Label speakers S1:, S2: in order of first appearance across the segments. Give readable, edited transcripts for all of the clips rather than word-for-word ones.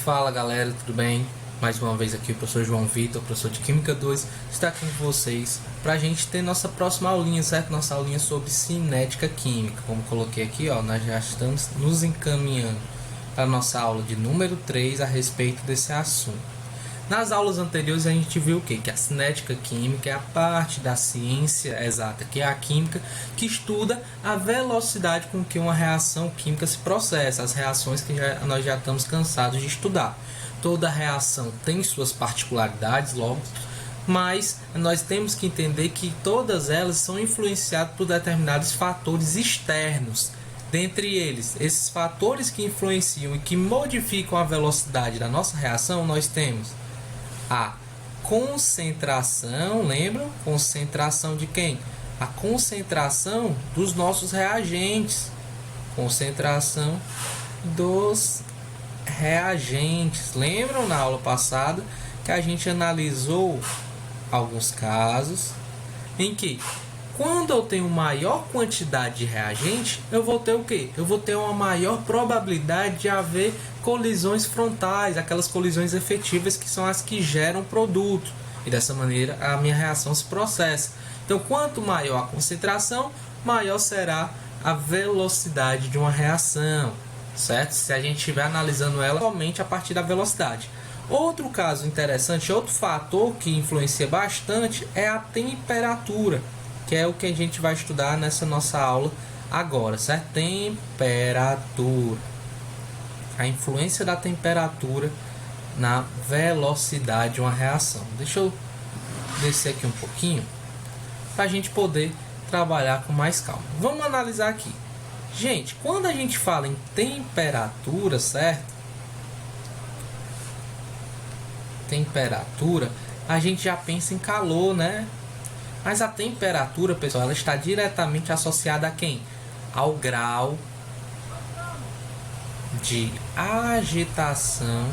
S1: Fala galera, tudo bem? Mais uma vez aqui o professor João Vitor, professor de Química 2, está aqui com vocês para a gente ter nossa próxima aulinha, certo? Nossa aulinha sobre cinética química. Como coloquei aqui, ó, nós já estamos nos encaminhando para a nossa aula de número 3 a respeito desse assunto. Nas aulas anteriores a gente viu o quê? Que a cinética química é a parte da ciência exata, que é a química, que estuda a velocidade com que uma reação química se processa, as reações que nós já estamos cansados de estudar. Toda reação tem suas particularidades, logo, mas nós temos que entender que todas elas são influenciadas por determinados fatores externos. Dentre eles, esses fatores que influenciam e que modificam a velocidade da nossa reação, nós temos a concentração, lembram? Concentração de quem? A concentração dos nossos reagentes. Concentração dos reagentes. Lembram na aula passada que a gente analisou alguns casos em que quando eu tenho maior quantidade de reagente, eu vou ter o quê? Eu vou ter uma maior probabilidade de haver colisões frontais, aquelas colisões efetivas que são as que geram produto. E dessa maneira a minha reação se processa. Então, quanto maior a concentração, maior será a velocidade de uma reação, certo? Se a gente estiver analisando ela somente a partir da velocidade. Outro caso interessante, outro fator que influencia bastante é a temperatura, que é o que a gente vai estudar nessa nossa aula agora, certo? Temperatura. A influência da temperatura na velocidade de uma reação. Deixa eu descer aqui um pouquinho para a gente poder trabalhar com mais calma. Vamos analisar aqui. Gente, quando a gente fala em temperatura, certo? Temperatura, a gente já pensa em calor, né? Mas a temperatura, pessoal, ela está diretamente associada a quem? Ao grau de agitação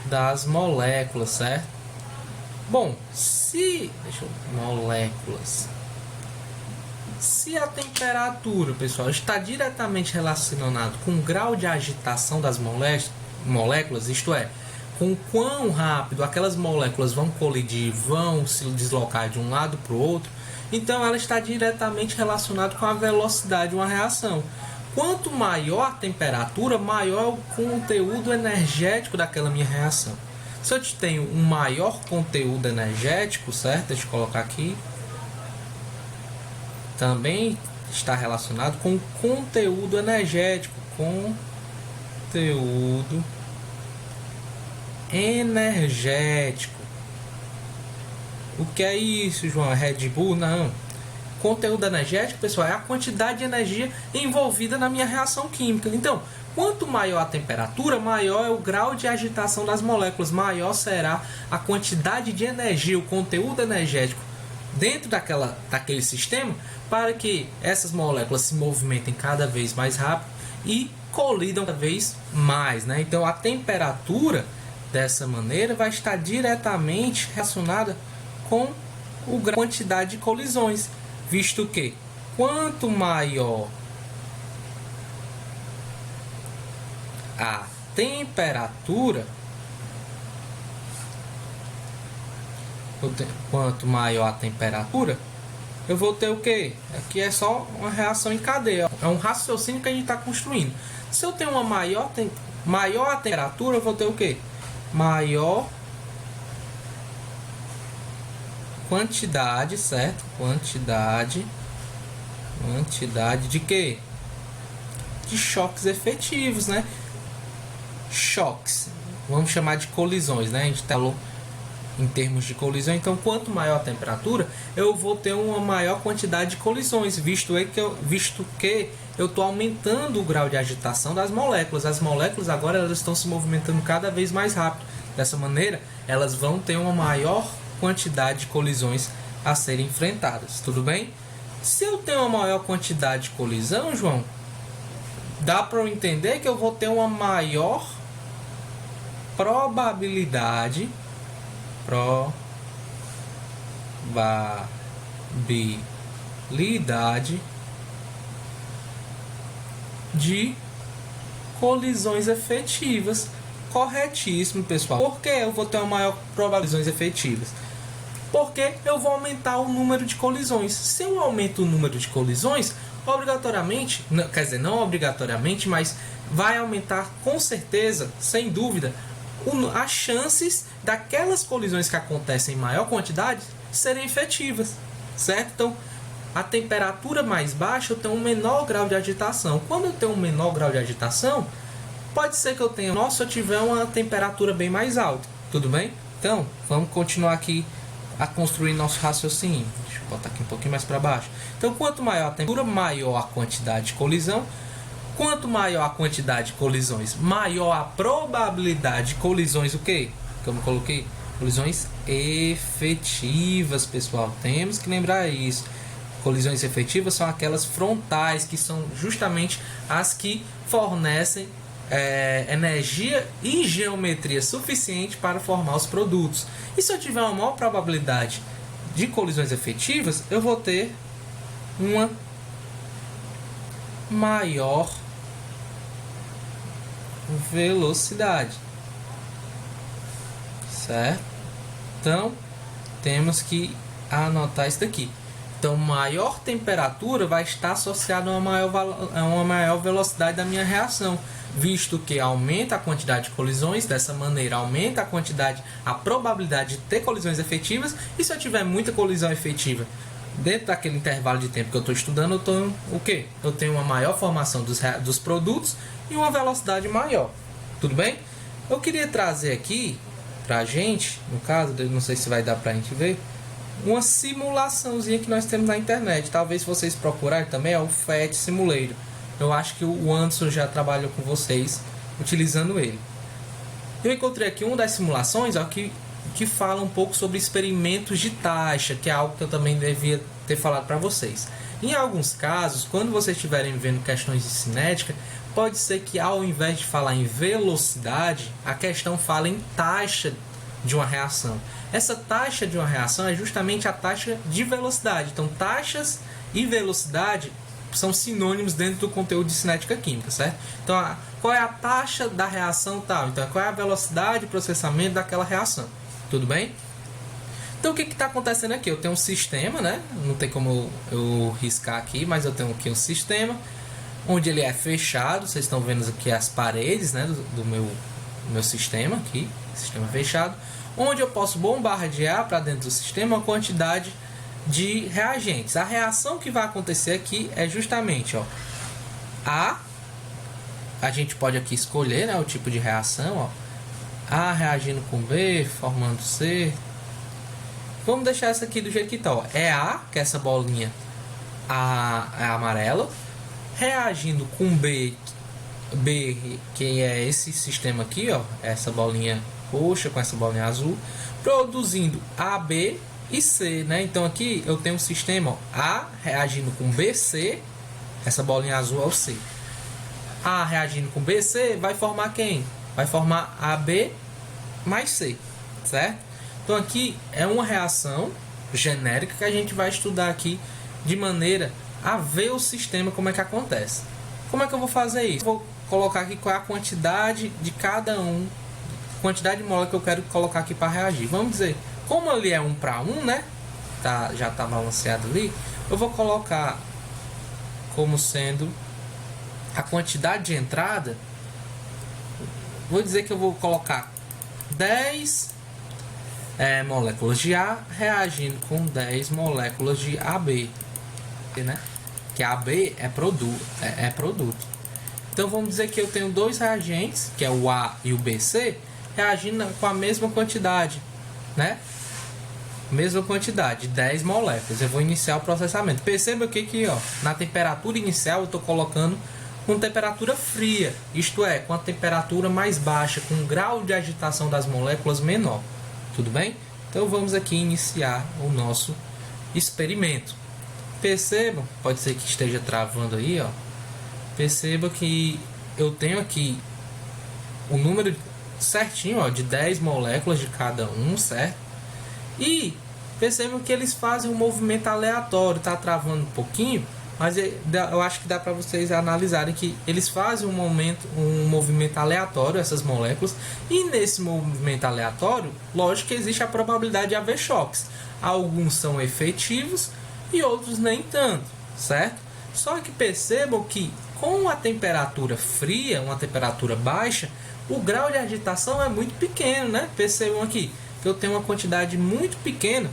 S1: das moléculas, certo? Bom, se a temperatura, pessoal, está diretamente relacionado com o grau de agitação das moléculas, isto é, com quão rápido aquelas moléculas vão colidir, vão se deslocar de um lado para o outro, então ela está diretamente relacionada com a velocidade de uma reação. Quanto maior a temperatura, maior é o conteúdo energético daquela minha reação. Se eu tenho um maior conteúdo energético, certo? Deixa eu colocar aqui. Também está relacionado com o conteúdo energético. Conteúdo energético. O que é isso, João? Red Bull? Não. Conteúdo energético, pessoal, é a quantidade de energia envolvida na minha reação química. Então, quanto maior a temperatura, maior é o grau de agitação das moléculas, maior será a quantidade de energia, o conteúdo energético dentro daquele sistema, para que essas moléculas se movimentem cada vez mais rápido e colidam cada vez mais, né? Então, a temperatura, dessa maneira, vai estar diretamente relacionada com a quantidade de colisões, visto que quanto maior a temperatura, eu vou ter o que? Aqui é só uma reação em cadeia, é um raciocínio que a gente está construindo. Se eu tenho uma maior a temperatura, eu vou ter o que? Maior quantidade, certo? Quantidade de quê? De choques efetivos, né? Choques, vamos chamar de colisões, né? A gente falou em termos de colisão. Então, quanto maior a temperatura, eu vou ter uma maior quantidade de colisões, visto que eu estou aumentando o grau de agitação das moléculas. As moléculas agora elas estão se movimentando cada vez mais rápido. Dessa maneira, elas vão ter uma maior quantidade de colisões a serem enfrentadas, tudo bem? Se eu tenho uma maior quantidade de colisão, João, dá para eu entender que eu vou ter uma maior probabilidade de colisões efetivas. Corretíssimo, pessoal. Por que eu vou ter uma maior probabilidade de colisões efetivas? Porque eu vou aumentar o número de colisões. Se eu aumento o número de colisões, obrigatoriamente, quer dizer, não obrigatoriamente, mas vai aumentar com certeza, sem dúvida, as chances daquelas colisões que acontecem em maior quantidade serem efetivas, certo? Então, a temperatura mais baixa, eu tenho um menor grau de agitação. Quando eu tenho um menor grau de agitação, pode ser que eu tenha, se eu tiver uma temperatura bem mais alta, tudo bem? Então, vamos continuar aqui a construir nosso raciocínio. Deixa eu botar aqui um pouquinho mais para baixo. Então, quanto maior a temperatura, maior a quantidade de colisão. Quanto maior a quantidade de colisões, maior a probabilidade de colisões, o quê? Como eu coloquei? Colisões efetivas, pessoal. Temos que lembrar isso. Colisões efetivas são aquelas frontais, que são justamente as que fornecem energia e geometria suficiente para formar os produtos. E se eu tiver uma maior probabilidade de colisões efetivas, eu vou ter uma maior velocidade, certo? Então, temos que anotar isso daqui. Então, maior temperatura vai estar associada a uma maior velocidade da minha reação, visto que aumenta a quantidade de colisões, dessa maneira aumenta a probabilidade de ter colisões efetivas, e se eu tiver muita colisão efetiva dentro daquele intervalo de tempo que eu estou estudando, eu tenho o quê? Eu tenho uma maior formação dos produtos e uma velocidade maior, tudo bem? Eu queria trazer aqui pra gente, no caso, não sei se vai dar pra gente ver, uma simulaçãozinha que nós temos na internet. Talvez vocês procurarem também, é o PhET Simulator. Eu acho que o Anderson já trabalhou com vocês utilizando ele. Eu encontrei aqui uma das simulações que fala um pouco sobre experimentos de taxa, que é algo que eu também devia ter falado para vocês. Em alguns casos, quando vocês estiverem vendo questões de cinética, pode ser que ao invés de falar em velocidade, a questão fala em taxa de uma reação. Essa taxa de uma reação é justamente a taxa de velocidade. Então, taxas e velocidade são sinônimos dentro do conteúdo de cinética química, certo? Então, qual é a taxa da reação tal? Então, qual é a velocidade de processamento daquela reação? Tudo bem? Então, o que está acontecendo aqui? Eu tenho um sistema, né? Não tem como eu riscar aqui, mas eu tenho aqui um sistema onde ele é fechado. Vocês estão vendo aqui as paredes, né, do meu sistema aqui, sistema fechado, onde eu posso bombardear para dentro do sistema uma quantidade de reagentes. A reação que vai acontecer aqui é justamente, ó, a gente pode aqui escolher, né, o tipo de reação, ó, A reagindo com B, formando C. Vamos deixar essa aqui do jeito que está, ó. É A, que é essa bolinha é amarela, reagindo com B, que é esse sistema aqui, ó, essa bolinha roxa com essa bolinha azul, produzindo A, B e C, né? Então aqui eu tenho um sistema, ó, A reagindo com BC, essa bolinha azul é o C. A reagindo com BC vai formar quem? Vai formar AB mais C, certo? Então aqui é uma reação genérica que a gente vai estudar aqui de maneira a ver o sistema, como é que acontece. Como é que eu vou fazer isso? Vou colocar aqui qual é a quantidade de cada quantidade de molécula que eu quero colocar aqui para reagir. Vamos dizer, como ele é 1 para 1, né? Já está balanceado ali. Eu vou colocar como sendo a quantidade de entrada. Vou dizer que eu vou colocar 10 moléculas de A reagindo com 10 moléculas de AB, né? Que AB é produto. Então vamos dizer que eu tenho dois reagentes, que é o A e o BC, reagindo com a mesma quantidade, né? Mesma quantidade, 10 moléculas. Eu vou iniciar o processamento. Perceba que ó, na temperatura inicial eu estou colocando com temperatura fria, isto é, com a temperatura mais baixa, com um grau de agitação das moléculas menor. Tudo bem? Então vamos aqui iniciar o nosso experimento. Percebam, pode ser que esteja travando aí, ó. Perceba que eu tenho aqui o número certinho, ó, de 10 moléculas de cada um, certo? E percebam que eles fazem um movimento aleatório, tá travando um pouquinho, mas eu acho que dá para vocês analisarem que eles fazem um movimento aleatório, essas moléculas, e nesse movimento aleatório, lógico que existe a probabilidade de haver choques. Alguns são efetivos e outros nem tanto, certo? Só que percebam que com a temperatura fria, uma temperatura baixa, o grau de agitação é muito pequeno, né? Percebam aqui que eu tenho uma quantidade muito pequena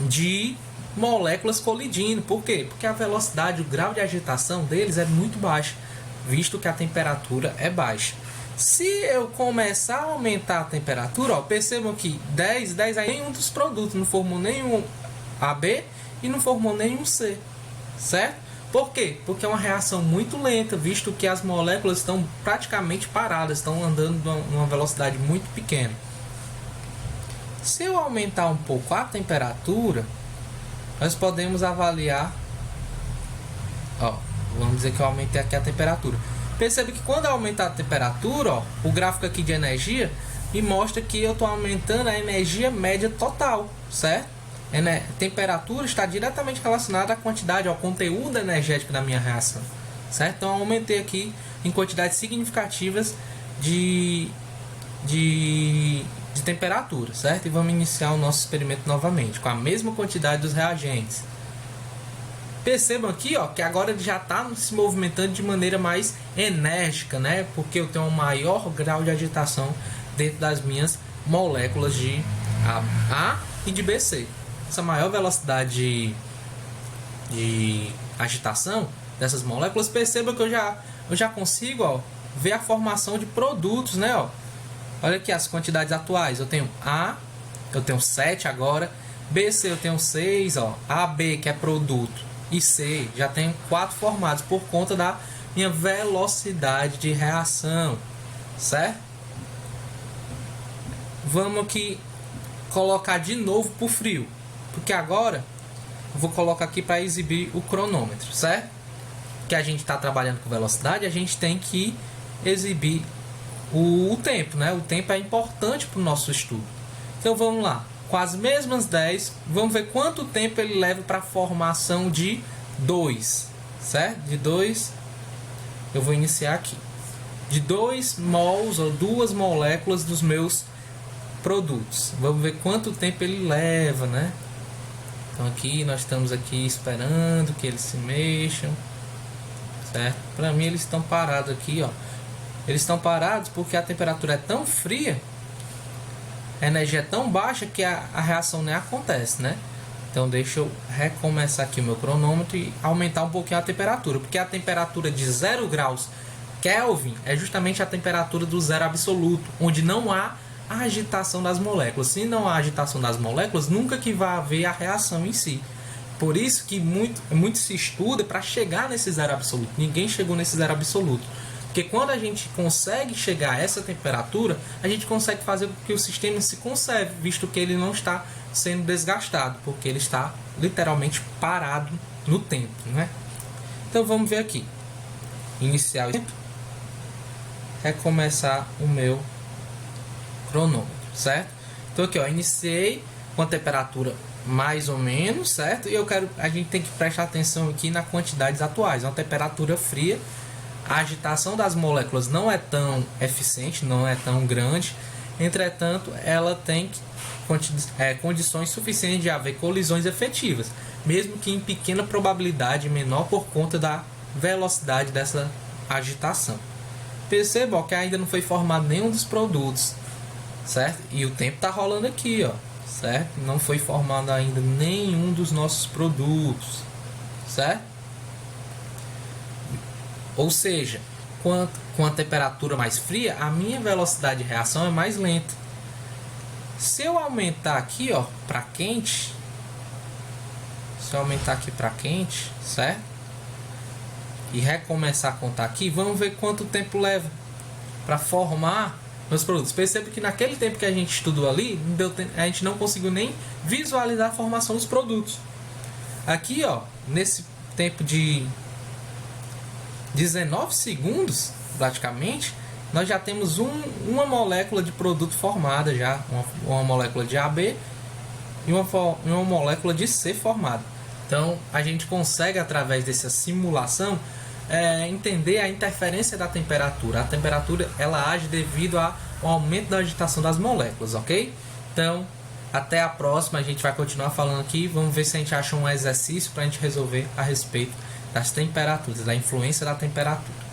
S1: de moléculas colidindo. Por quê? Porque a velocidade, o grau de agitação deles é muito baixo, visto que a temperatura é baixa. Se eu começar a aumentar a temperatura, ó, percebam que 10 aí nenhum dos produtos não formou nenhum AB e não formou nenhum C, certo? Por quê? Porque é uma reação muito lenta, visto que as moléculas estão praticamente paradas, estão andando numa velocidade muito pequena. Se eu aumentar um pouco a temperatura, nós podemos avaliar, ó, vamos dizer que eu aumentei aqui a temperatura. Percebe que quando eu aumentar a temperatura, ó, o gráfico aqui de energia me mostra que eu estou aumentando a energia média total, certo? A temperatura está diretamente relacionada à quantidade, ao conteúdo energético da minha reação, certo? Então eu aumentei aqui em quantidades significativas de temperatura, certo? E vamos iniciar o nosso experimento novamente com a mesma quantidade dos reagentes. Percebam aqui, ó, que agora ele já está se movimentando de maneira mais enérgica, né? Porque eu tenho um maior grau de agitação dentro das minhas moléculas de A e de BC. Essa maior velocidade de agitação dessas moléculas, perceba que eu já consigo, ó, ver a formação de produtos, né? Ó. Olha aqui as quantidades atuais. Eu tenho A, eu tenho 7 agora. BC eu tenho 6, ó. AB, que é produto, e C já tenho 4 formados por conta da minha velocidade de reação, certo? Vamos aqui colocar de novo para o frio, porque agora eu vou colocar aqui para exibir o cronômetro, certo? Que a gente está trabalhando com velocidade, a gente tem que exibir o tempo, né? O tempo é importante para o nosso estudo. Então vamos lá, com as mesmas 10, vamos ver quanto tempo ele leva para a formação de 2, certo? De 2, eu vou iniciar aqui. De 2 mols ou 2 moléculas dos meus produtos. Vamos ver quanto tempo ele leva, né? Então aqui nós estamos aqui esperando que eles se mexam, certo? Para mim eles estão parados aqui, ó. Eles estão parados porque a temperatura é tão fria, a energia é tão baixa que a reação nem acontece, né? Então deixa eu recomeçar aqui o meu cronômetro e aumentar um pouquinho a temperatura, porque a temperatura de 0 graus Kelvin é justamente a temperatura do zero absoluto, onde não há a agitação das moléculas. Se não há agitação das moléculas, nunca que vai haver a reação em si. Por isso que muito se estuda para chegar nesse zero absoluto. Ninguém chegou nesse zero absoluto. Porque quando a gente consegue chegar a essa temperatura, a gente consegue fazer com que o sistema se conserve, visto que ele não está sendo desgastado, porque ele está literalmente parado no tempo, né? Então vamos ver aqui. Iniciar o tempo. Recomeçar o meu cronômetro, certo? Então aqui, ó, iniciei com a temperatura mais ou menos, certo? E a gente tem que prestar atenção aqui nas quantidades atuais. Uma temperatura fria, a agitação das moléculas não é tão eficiente, não é tão grande. Entretanto, ela tem condições suficientes de haver colisões efetivas, mesmo que em pequena probabilidade, menor por conta da velocidade dessa agitação. Perceba que ainda não foi formado nenhum dos produtos, certo? E o tempo está rolando aqui, ó, certo? Não foi formado ainda nenhum dos nossos produtos, certo? Ou seja, com a temperatura mais fria, a minha velocidade de reação é mais lenta. Se eu aumentar aqui, ó, para quente, certo? E recomeçar a contar aqui, vamos ver quanto tempo leva para formar meus produtos. Perceba que naquele tempo que a gente estudou ali, a gente não conseguiu nem visualizar a formação dos produtos. Aqui, ó, nesse tempo de 19 segundos, praticamente, nós já temos uma molécula de produto formada já, uma molécula de AB e uma molécula de C formada. Então, a gente consegue, através dessa simulação, entender a interferência da temperatura. A temperatura ela age devido ao aumento da agitação das moléculas, ok? Então, até a próxima, a gente vai continuar falando aqui. Vamos ver se a gente acha um exercício para a gente resolver a respeito das temperaturas, da influência da temperatura.